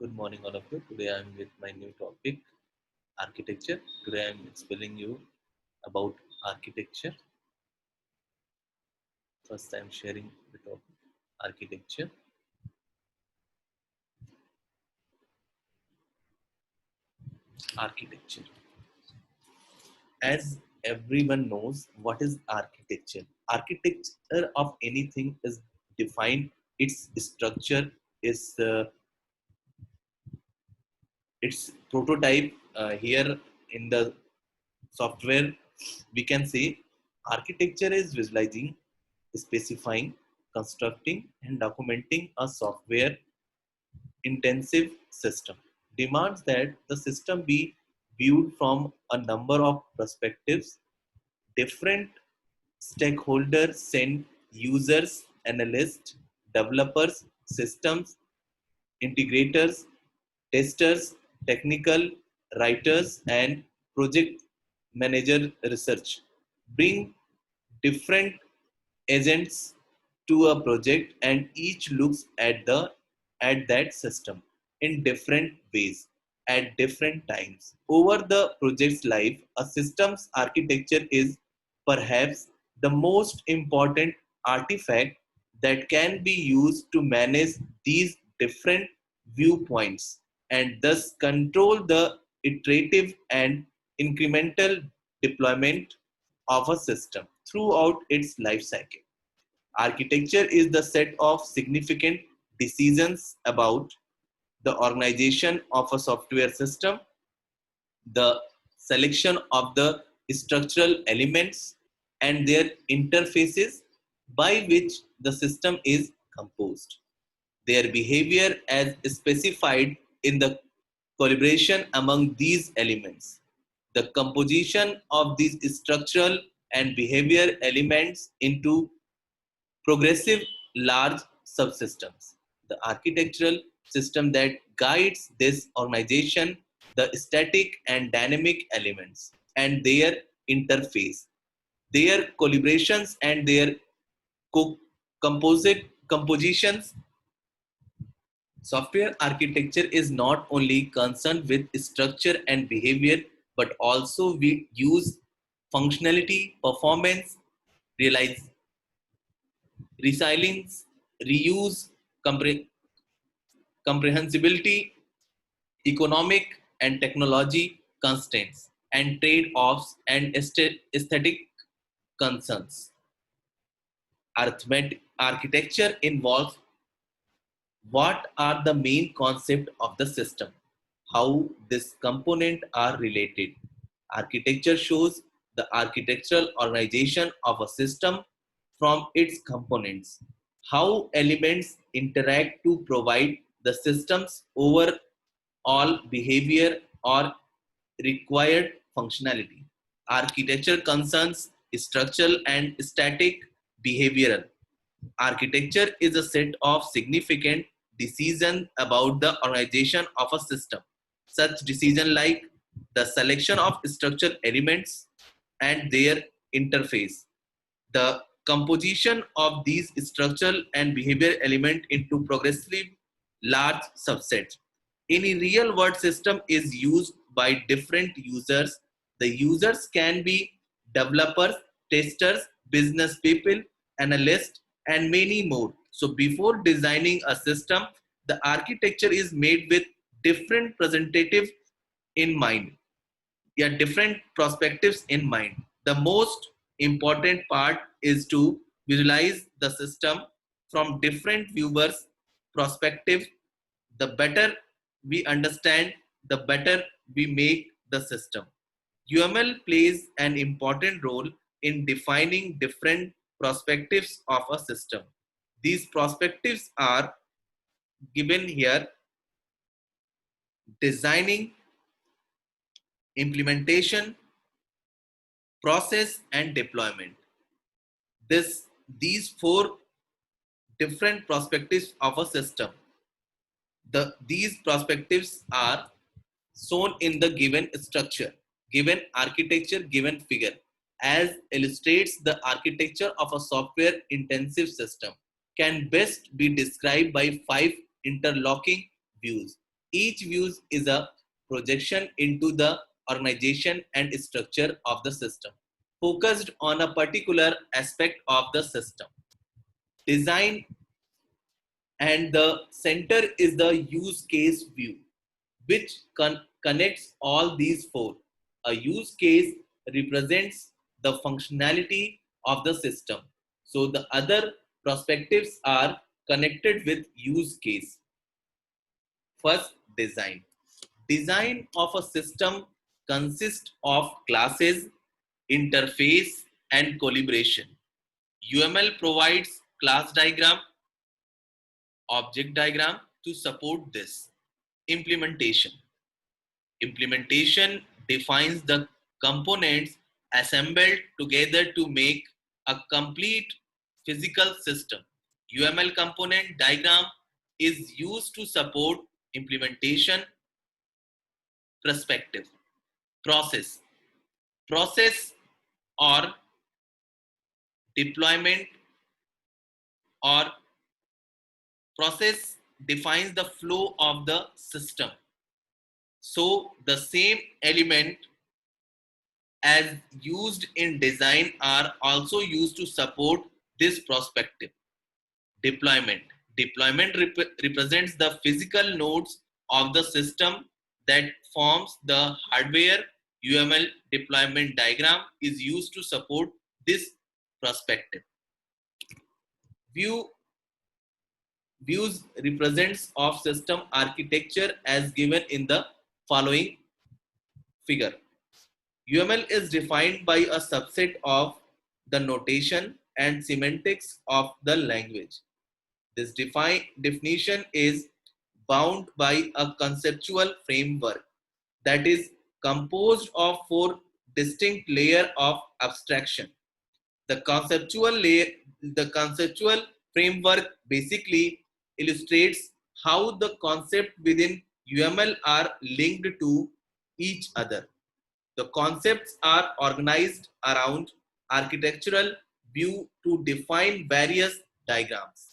Good morning, all of you. Today I am with my new topic, architecture. Today I am explaining you about architecture. First, I am sharing the topic, architecture. Architecture. As everyone knows, what is architecture? Architecture of anything is defined. Its structure is its prototype. Here in the software, we can say architecture is visualizing, specifying, constructing, and documenting a software intensive system. Demands that the system be viewed from a number of perspectives. Different stakeholders send users, analysts, developers, systems, integrators, testers, technical writers, and project manager research. Bring different agents to a project and each looks at that system in different ways at different times. Over the project's life, a system's architecture is perhaps the most important artifact that can be used to manage these different viewpoints and thus control the iterative and incremental deployment of a system throughout its life cycle. Architecture is the set of significant decisions about the organization of a software system, the selection of the structural elements and their interfaces by which the system is composed, their behavior as specified in the collaboration among these elements, the composition of these structural and behavior elements into progressive large subsystems, the architectural system that guides this organization, the static and dynamic elements, and their interface, their collaborations and their composite compositions. Software architecture is not only concerned with structure and behavior, but also we use functionality, performance, realize, resilience, reuse, comprehensibility, economic and technology constraints, and trade-offs and aesthetic concerns. Arithmetic architecture involves what are the main concepts of the system, how these components are related. Architecture shows the architectural organization of a system from its components, how elements interact to provide the system's overall behavior or required functionality. Architecture concerns structural and static behavioral. Architecture is a set of significant decisions about the organization of a system. Such decisions like the selection of structural elements and their interface, the composition of these structural and behavior elements into progressively large subsets. In a real world system is used by different users. The users can be developers, testers, business people, analysts, and many more. So before designing a system, the architecture is made with different representative in mind, yeah, different perspectives in mind. The most important part is to visualize the system from different viewers perspective. The better we understand, the better we make the system. UML plays an important role in defining different perspectives of a system. These perspectives are given here: designing, implementation, process, and deployment. This These four different perspectives of a system. These perspectives are shown in the given structure, given architecture, given figure, as illustrates the architecture of a software intensive system can best be described by five interlocking views. Each view is a projection into the organization and structure of the system, focused on a particular aspect of the system. Design, and the center is the use case view, which connects all these four. A use case represents the functionality of the system. So the other perspectives are connected with use case. First, design. Design of a system consists of classes, interface, and collaboration. UML provides class diagram, object diagram to support this. Implementation. Implementation defines the components assembled together to make a complete physical system. UML component diagram is used to support implementation perspective. Process. Process or deployment or process defines the flow of the system. So the same element as used in design are also used to support this perspective. Deployment. Deployment represents the physical nodes of the system that forms the hardware. UML deployment diagram is used to support this perspective. Views represents of system architecture as given in the following figure. UML is defined by a subset of the notation and semantics of the language. This definition is bound by a conceptual framework that is composed of four distinct layers of abstraction. The conceptual framework basically illustrates how the concepts within UML are linked to each other. The concepts are organized around architectural view to define various diagrams.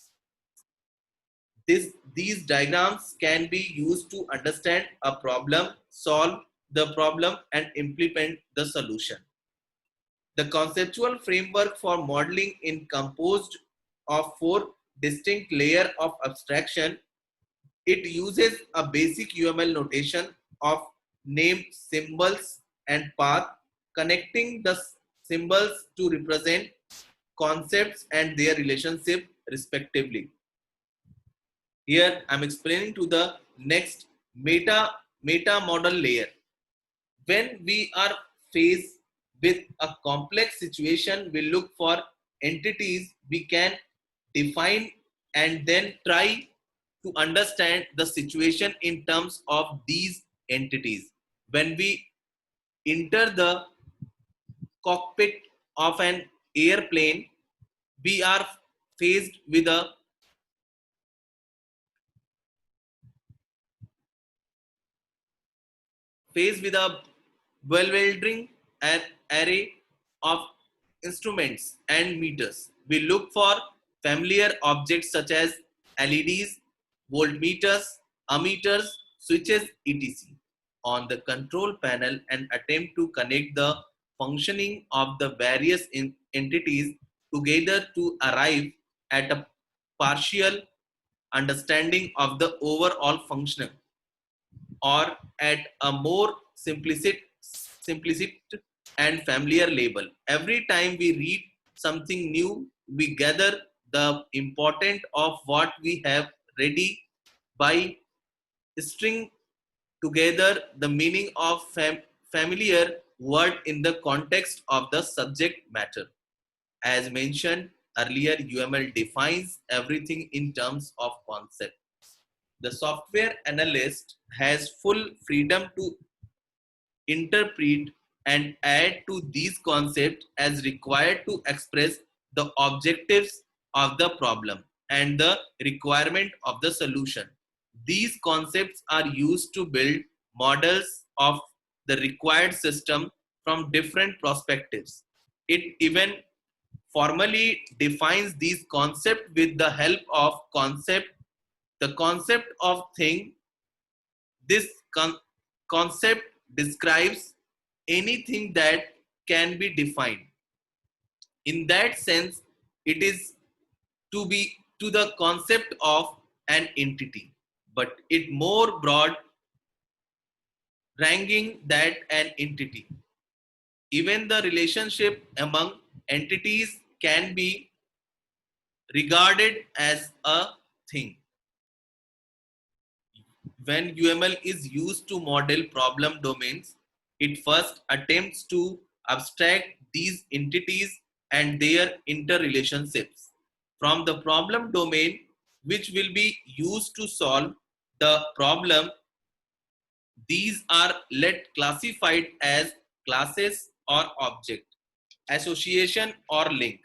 These diagrams can be used to understand a problem, solve the problem, and implement the solution. The conceptual framework for modeling is composed of four distinct layers of abstraction. It uses a basic UML notation of name, symbols, and path, connecting the symbols to represent concepts and their relationship respectively. Here I'm explaining to the next meta model layer. When we are faced with a complex situation, we look for entities we can define and then try to understand the situation in terms of these entities. When we enter the cockpit of an airplane, we are faced with a bewildering array of instruments and meters. We look for familiar objects such as LEDs, voltmeters, ammeters, switches, etc. on the control panel and attempt to connect the functioning of the various entities together to arrive at a partial understanding of the overall function, or at a more simplistic and familiar label. Every time we read something new, we gather the importance of what we have ready by string together the meaning of familiar word in the context of the subject matter. As mentioned earlier, UML defines everything in terms of concept. The software analyst has full freedom to interpret and add to these concepts as required to express the objectives of the problem and the requirement of the solution. These concepts are used to build models of the required system from different perspectives. It even formally defines these concepts with the help of the concept of thing This concept describes anything that can be defined. In that sense, it is to the concept of an entity, but it more broad ranking that an entity. Even the relationship among entities can be regarded as a thing. When UML is used to model problem domains, it first attempts to abstract these entities and their interrelationships from the problem domain, which will be used to solve the problem. These are let classified as classes or object, association or link.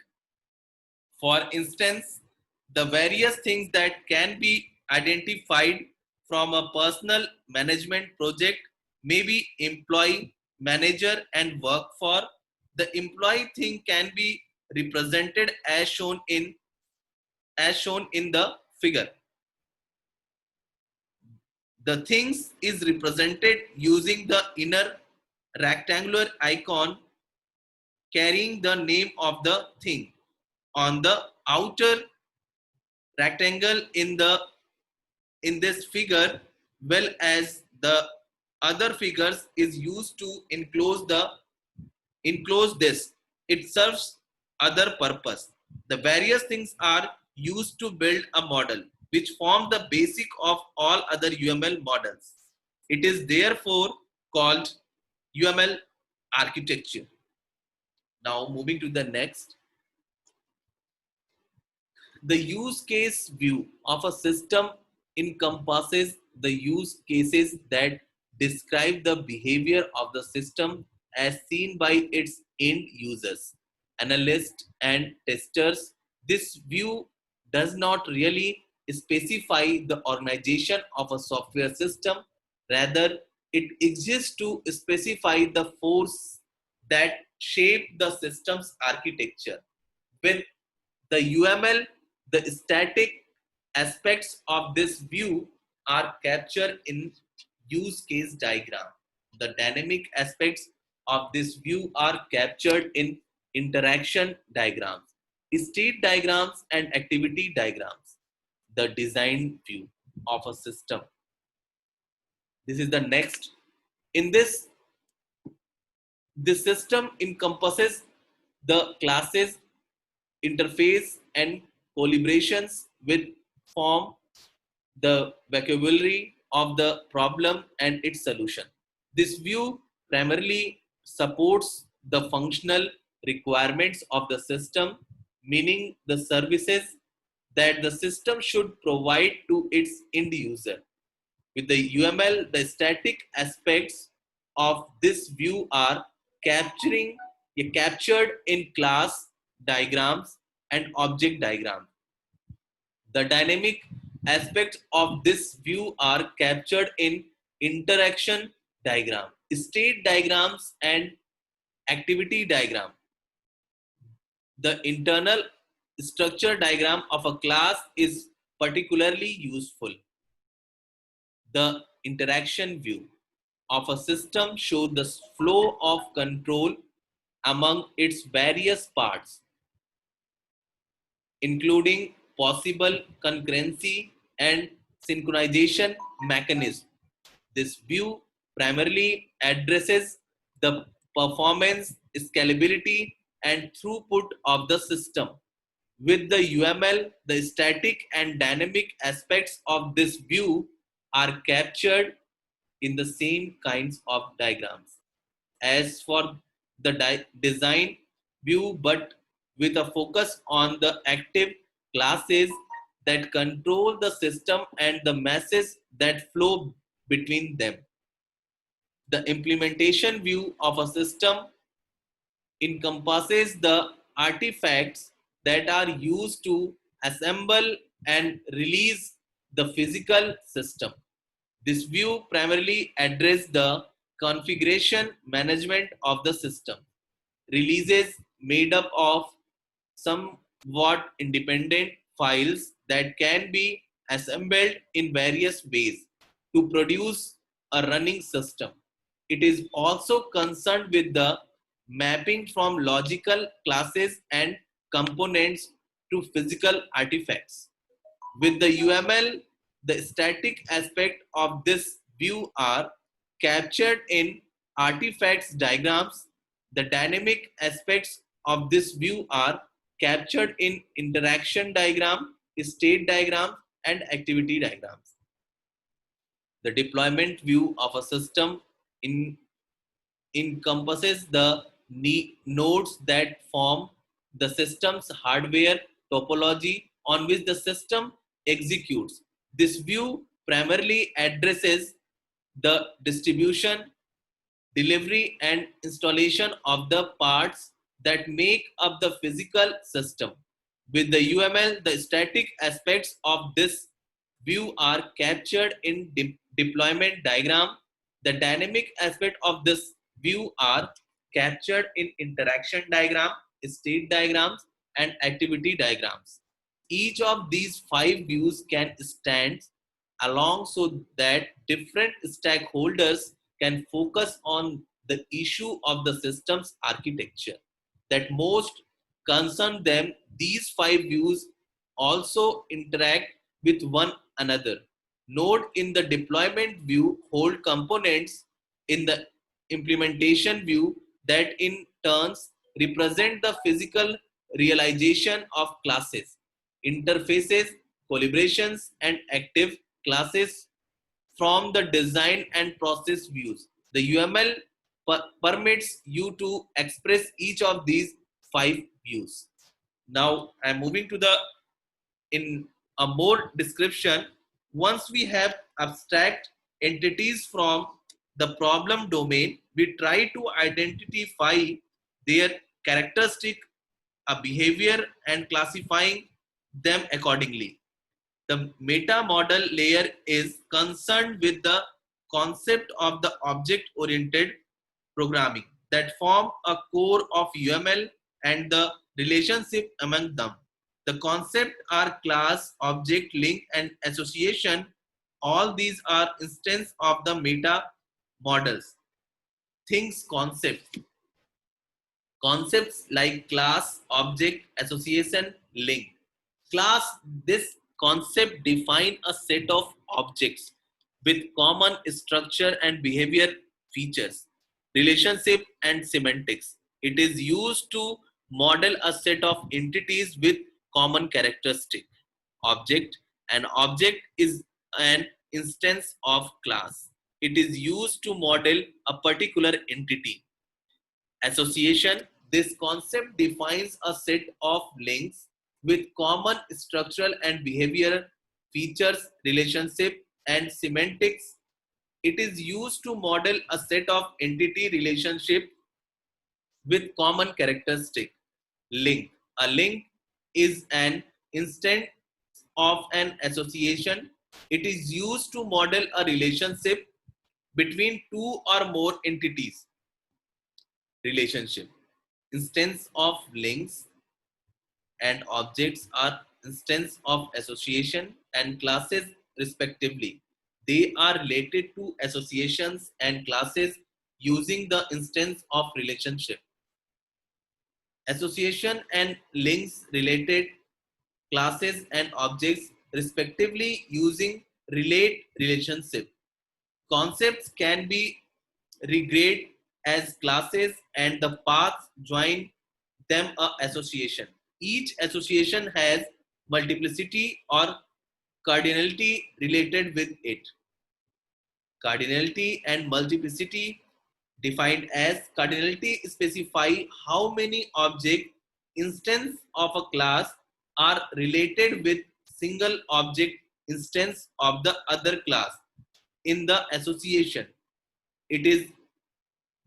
For instance, the various things that can be identified from a personal management project may be employee, manager, and work for. The employee thing can be represented as shown in the figure. The things is represented using the inner rectangular icon carrying the name of the thing. On the outer rectangle in this figure, well as the other figures, is used to enclose this. It serves other purpose. The various things are used to build a model which form the basic of all other UML models. It is therefore called UML architecture. Now moving to the next. The use case view of a system encompasses the use cases that describe the behavior of the system as seen by its end users, analysts, and testers. This view does not really specify the organization of a software system, rather, it exists to specify the force that shape the system's architecture. With the UML, the static aspects of this view are captured in use case diagram. The dynamic aspects of this view are captured in interaction diagrams, state diagrams, and activity diagrams. The design view of a system. This is the next. In this system encompasses the classes, interface, and collaborations with form the vocabulary of the problem and its solution. This view primarily supports the functional requirements of the system, meaning the services that the system should provide to its end user. With the UML, the static aspects of this view are captured in class diagrams and object diagrams. The dynamic aspects of this view are captured in interaction diagram, state diagrams, and activity diagram. The internal structure diagram of a class is particularly useful. The interaction view of a system shows the flow of control among its various parts, including possible concurrency and synchronization mechanism. This view primarily addresses the performance, scalability, and throughput of the system. With the UML, the static and dynamic aspects of this view are captured in the same kinds of diagrams as for the design view, but with a focus on the active classes that control the system and the masses that flow between them. The implementation view of a system encompasses the artifacts that are used to assemble and release the physical system. This view primarily addresses the configuration management of the system. Releases made up of somewhat independent files that can be assembled in various ways to produce a running system. It is also concerned with the mapping from logical classes and components to physical artifacts. With the UML, the static aspect of this view are captured in artifacts diagrams. The dynamic aspects of this view are captured in interaction diagram, state diagrams, and activity diagrams. The deployment view of a system in encompasses the nodes that form the system's hardware topology on which the system executes. This view primarily addresses the distribution, delivery, and installation of the parts that make up the physical system. With the UML, the static aspects of this view are captured in deployment diagram. The dynamic aspect of this view are captured in interaction diagram, state diagrams, and activity diagrams. Each of these five views can stand along so that different stakeholders can focus on the issue of the system's architecture that most concern them. These five views also interact with one another. Node in the deployment view hold components in the implementation view that in turns represent the physical realization of classes, interfaces, collaborations, and active classes from the design and process views. The UML permits you to express each of these five views. Now I'm moving to the in a more description. Once we have abstract entities from the problem domain, we try to identify their characteristic, a behavior, and classifying them accordingly. The meta model layer is concerned with the concept of the object oriented programming that form a core of UML and the relationship among them. The concept are class, object, link, and association. All these are instances of the meta models. Things concept. Concepts like class, object, association, link. Class, this concept define a set of objects with common structure and behavior features, relationship and semantics. It is used to model a set of entities with common characteristic. Object, an object is an instance of class. It is used to model a particular entity. Association, this concept defines a set of links with common structural and behavioral features, relationship, and semantics. It is used to model a set of entity relationship with common characteristic. Link. A link is an instance of an association. It is used to model a relationship between two or more entities. Relationship. Instance of links and objects are instance of association and classes respectively. They are related to associations and classes using the instance of relationship. Association and links related classes and objects respectively using relate relationship. Concepts can be regarded as classes and the paths join them a association. Each association has multiplicity or cardinality related with it. Cardinality and multiplicity defined as cardinality specify how many object instance of a class are related with single object instance of the other class in the association. It is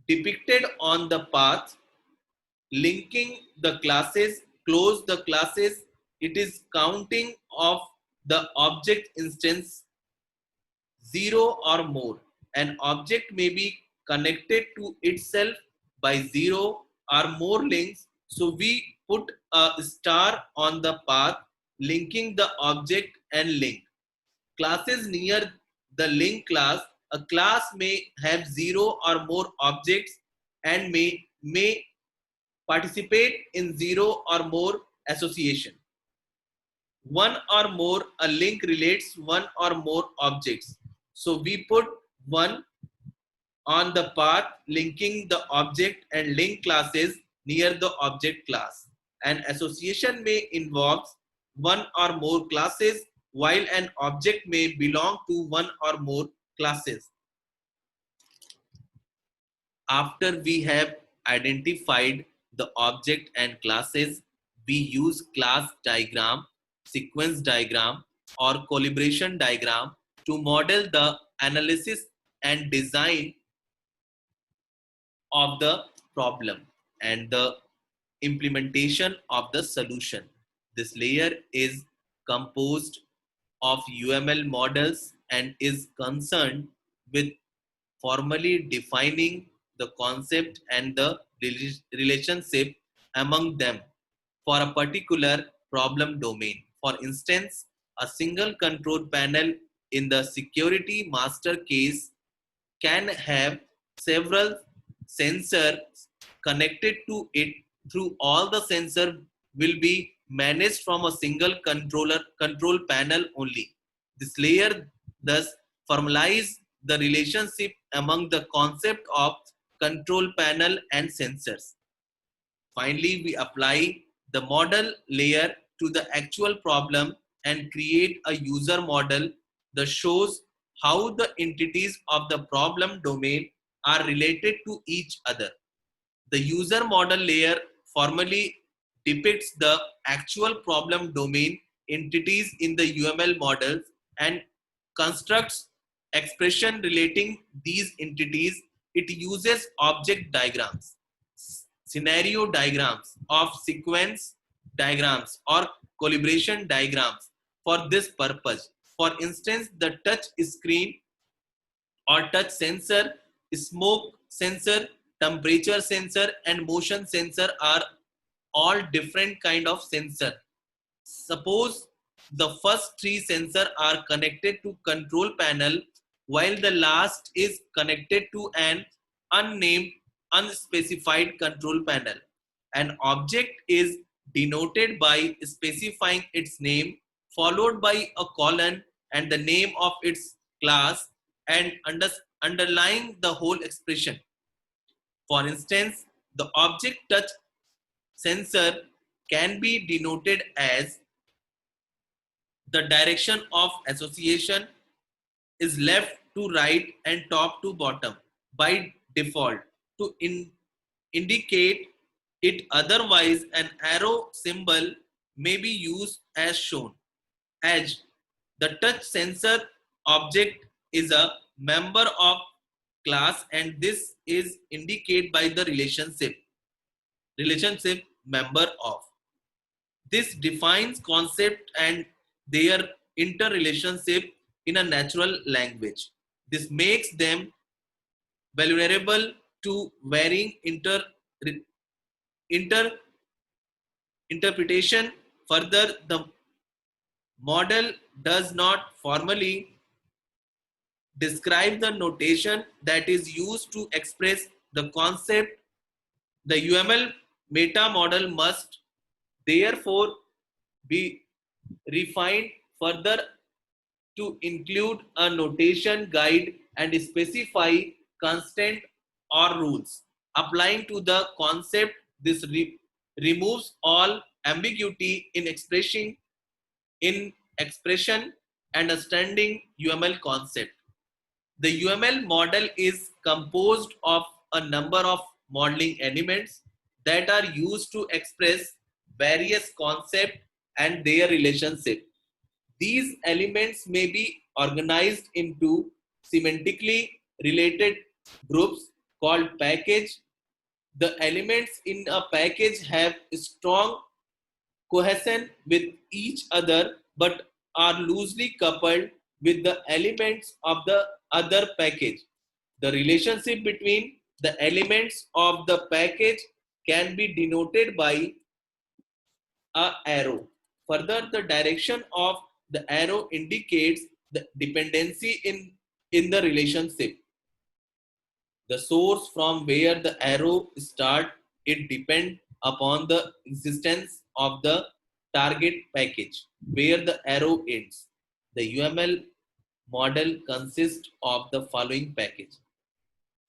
depicted on the path linking the classes, close the classes. It is counting of the object instance 0 or more. An object may be connected to itself by 0 or more links. So we put a star on the path linking the object and link. Classes near the link class A class may have 0 or more objects and may participate in 0 or more association. One or more, a link relates one or more objects. So we put one on the path linking the object and link classes near the object class. An association may involve one or more classes, while an object may belong to one or more classes. After we have identified the object and classes, we use class diagram, sequence diagram, or collaboration diagram to model the analysis and design of the problem and the implementation of the solution. This layer is composed of UML models and is concerned with formally defining the concept and the relationship among them for a particular problem domain. For instance, a single control panel in the security master case can have several sensors connected to it through all the sensor will be managed from a single control panel only. This layer thus formalize the relationship among the concept of control panel and sensors. Finally, we apply the model layer to the actual problem and create a user model that shows how the entities of the problem domain are related to each other. The user model layer formally depicts the actual problem domain entities in the UML models and constructs expression relating these entities. It uses object diagrams, scenario diagrams of sequence diagrams or collaboration diagrams for this purpose. For instance, the touch screen or touch sensor, smoke sensor, temperature sensor, and motion sensor are all different kind of sensor. Suppose the first three sensors are connected to control panel while the last is connected to an unnamed, unspecified control panel. An object is denoted by specifying its name followed by a colon and the name of its class and underlying the whole expression. For instance, the object touch sensor can be denoted as the direction of association is left to right and top to bottom by default. To indicate it otherwise, an arrow symbol may be used as shown. Edge. The touch sensor object is a member of class and this is indicated by the relationship member of. This defines concept and their interrelationship in a natural language. This makes them vulnerable to varying interpretation. Further, the model does not formally describe the notation that is used to express the concept. The UML meta model must therefore be refined further to include a notation guide and specify constant or rules applying to the concept. This removes all ambiguity in expression understanding UML concept. The UML model is composed of a number of modeling elements that are used to express various concepts and their relationship. These elements may be organized into semantically related groups called package. The elements in a package have strong cohesion with each other but are loosely coupled with the elements of the other package. The relationship between the elements of the package can be denoted by a arrow. Further, the direction of the arrow indicates the dependency in the relationship. The source from where the arrow start, it depends upon the existence of the target package where the arrow ends. The UML model consists of the following package.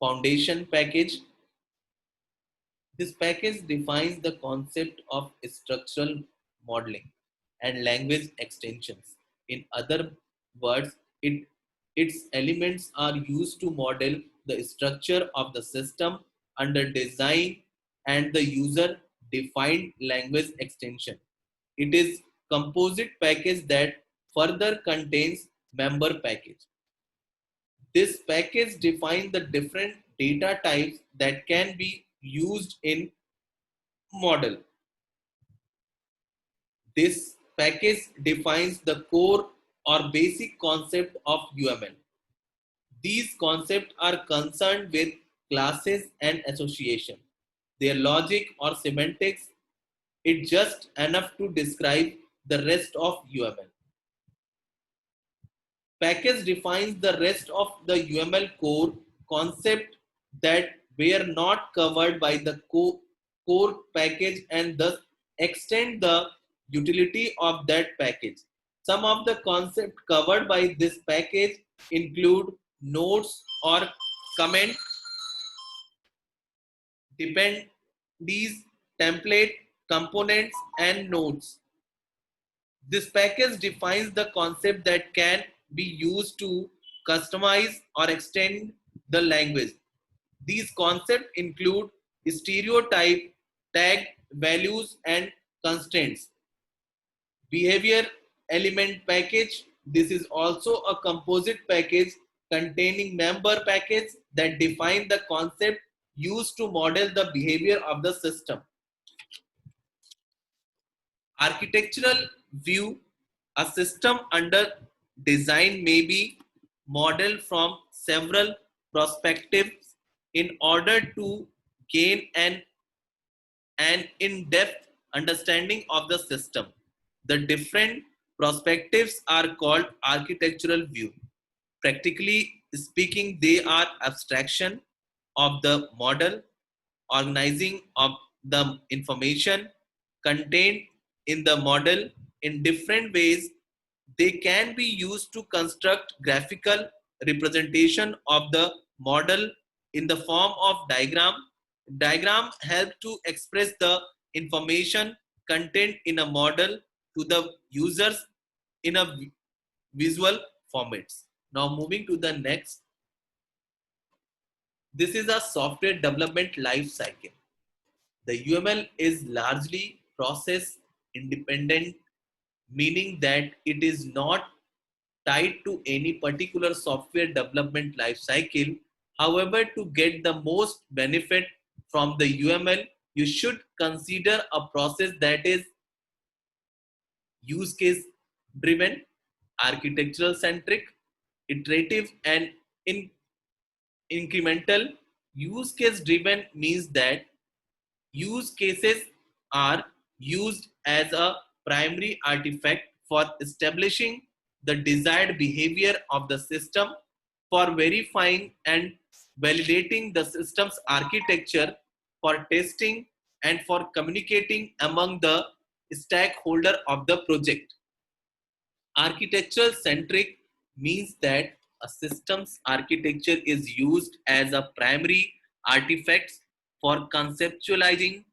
Foundation package. This package defines the concept of structural modeling and language extensions. In other words, its elements are used to model the structure of the system under design and the user defined language extension. It is composite package that further contains member package. This package defines the different data types that can be used in model. This package defines the core or basic concept of UML. These concepts are concerned with classes and association. Their logic or semantics is just enough to describe the rest of UML. Package defines the rest of the UML core concept that were not covered by the core package and thus extend the utility of that package. Some of the concepts covered by this package include nodes or comment, dependencies, template, components, and nodes. This package defines the concept that can be used to customize or extend the language. These concepts include stereotype, tag, values, and constraints. Behavior element package. This is also a composite package containing member package that define the concept used to model the behavior of the system. Architectural view. A system under design may be modeled from several perspectives in order to gain an in-depth understanding of the system. The different perspectives are called architectural view. Practically speaking, they are abstraction of the model, organizing of the information contained in the model in different ways. They can be used to construct graphical representation of the model in the form of diagram. Diagram help to express the information contained in a model to the users in a visual formats. Now moving to the next. This is a software development life cycle. The UML is largely process independent, meaning that it is not tied to any particular software development life cycle. However, to get the most benefit from the UML, you should consider a process that is use case driven, architectural centric, iterative, and incremental. Use case driven means that use cases are used as a primary artifact for establishing the desired behavior of the system, for verifying and validating the system's architecture, for testing, and for communicating among the stakeholder of the project. Architectural centric means that a system's architecture is used as a primary artifact for conceptualizing,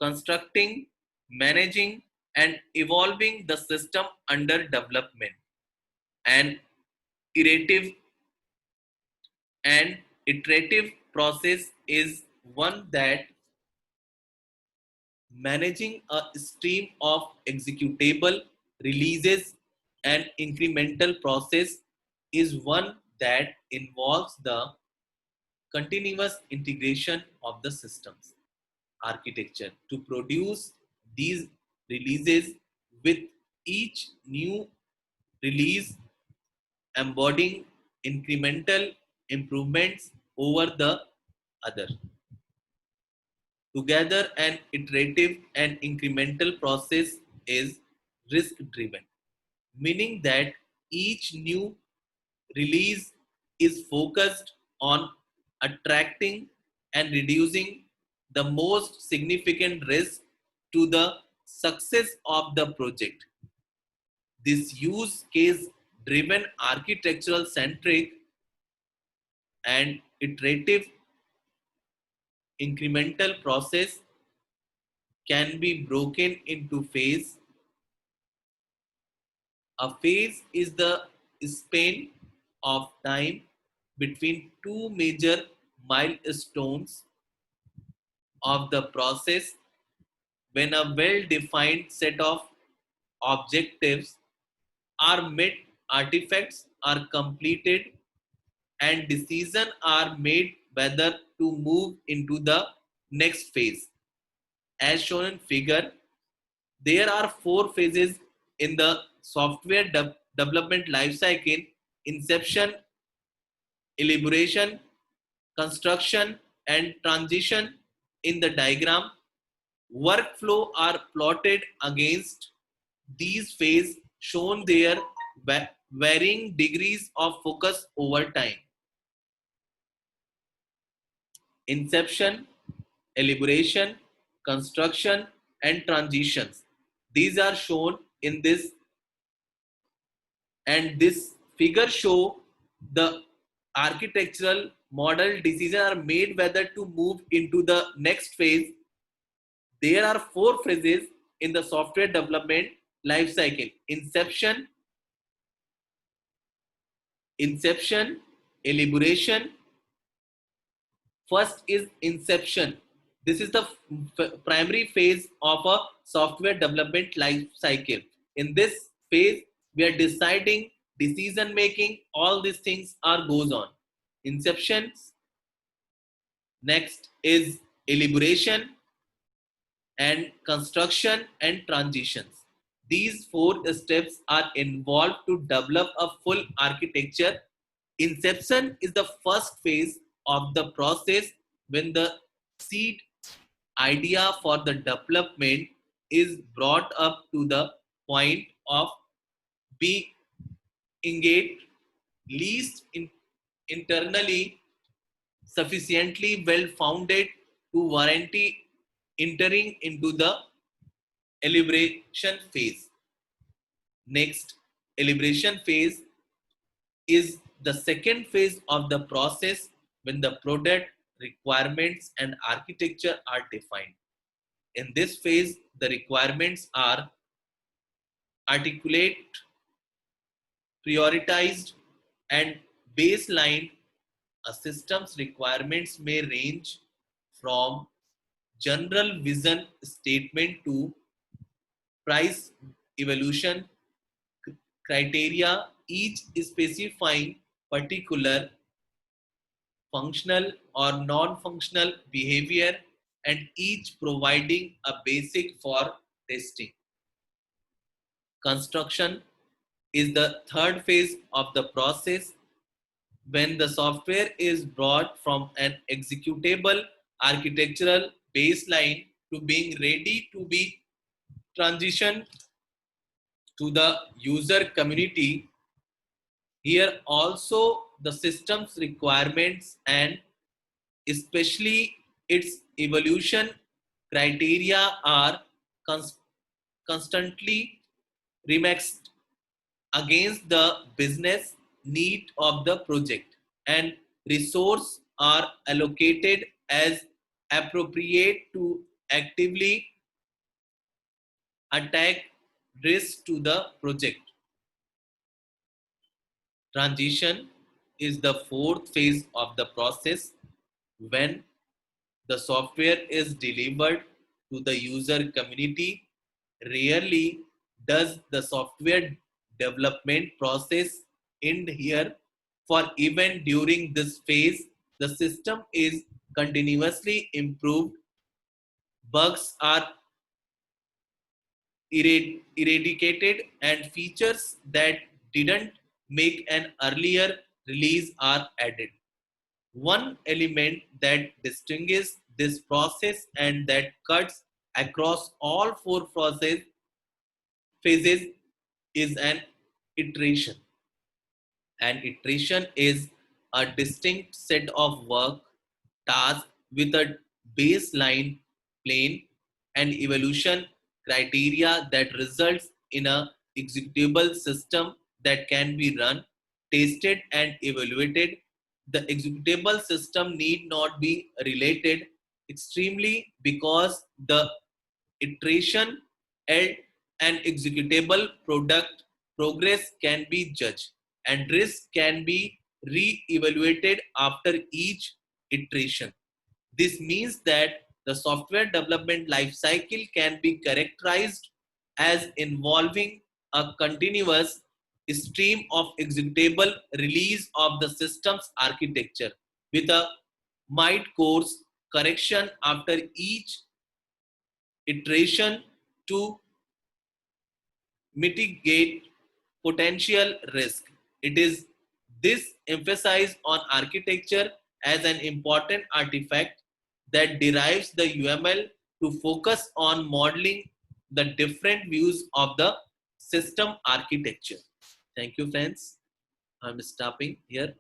constructing, managing, and evolving the system under development. An iterative and iterative process is one that managing a stream of executable releases. An incremental process is one that involves the continuous integration of the system's architecture to produce these releases, with each new release embodying incremental improvements over the other. Together, an iterative and incremental process is risk driven, meaning that each new release is focused on attracting and reducing the most significant risk to the success of the project. This use case driven architectural centric and iterative incremental process can be broken into phase. A phase is the span of time between two major milestones of the process when a well-defined set of objectives are met, artifacts are completed, and decisions are made whether to move into the next phase. As shown in figure, there are four phases in the software development lifecycle: inception, elaboration, construction, and transition. In the diagram, workflow are plotted against these phases, shown there varying degrees of focus over time. Inception, elaboration, construction, and transitions. These are shown in this, and this figure show the architectural model decisions are made whether to move into the next phase. There are four phases in the software development life cycle: inception, elaboration. First is inception. This is the primary phase of a software development life cycle. In this phase, we are deciding, decision making, all these things are goes on. Inception. Next is elaboration and construction and transitions. These four steps are involved to develop a full architecture. Inception is the first phase of the process when the seed idea for the development is brought up to the point of being engaged, least internally sufficiently well founded to warranty entering into the elaboration phase. Next, elaboration phase is the second phase of the process when the product requirements and architecture are defined. In this phase, the requirements are articulate, prioritized, and baseline. A system's requirements may range from general vision statement to price evolution criteria, each specifying particular functional or non-functional behavior and each providing a basic for testing. Construction is the third phase of the process when the software is brought from an executable architectural baseline to being ready to be transitioned to the user community. Here also the system's requirements and especially its evolution criteria are constantly remixed against the business need of the project, and resources are allocated as appropriate to actively attack risk to the project. Transition is the fourth phase of the process when the software is delivered to the user community. Rarely does the software development process end here, for even during this phase, the system is continuously improved, bugs are eradicated, and features that didn't make an earlier release are added. One element that distinguishes this process and that cuts across all four process phases is an iteration. An iteration is a distinct set of work tasks with a baseline plane and evolution criteria that results in a executable system that can be run, tested and evaluated. The executable system need not be related extremely because the iteration held an executable product progress can be judged and risk can be re-evaluated after each iteration. This means that the software development lifecycle can be characterized as involving a continuous stream of executable release of the system's architecture with a mid course correction after each iteration to mitigate potential risk. It is this emphasis on architecture as an important artifact that derives the UML to focus on modeling the different views of the system architecture. Thank you, friends. I'm stopping here.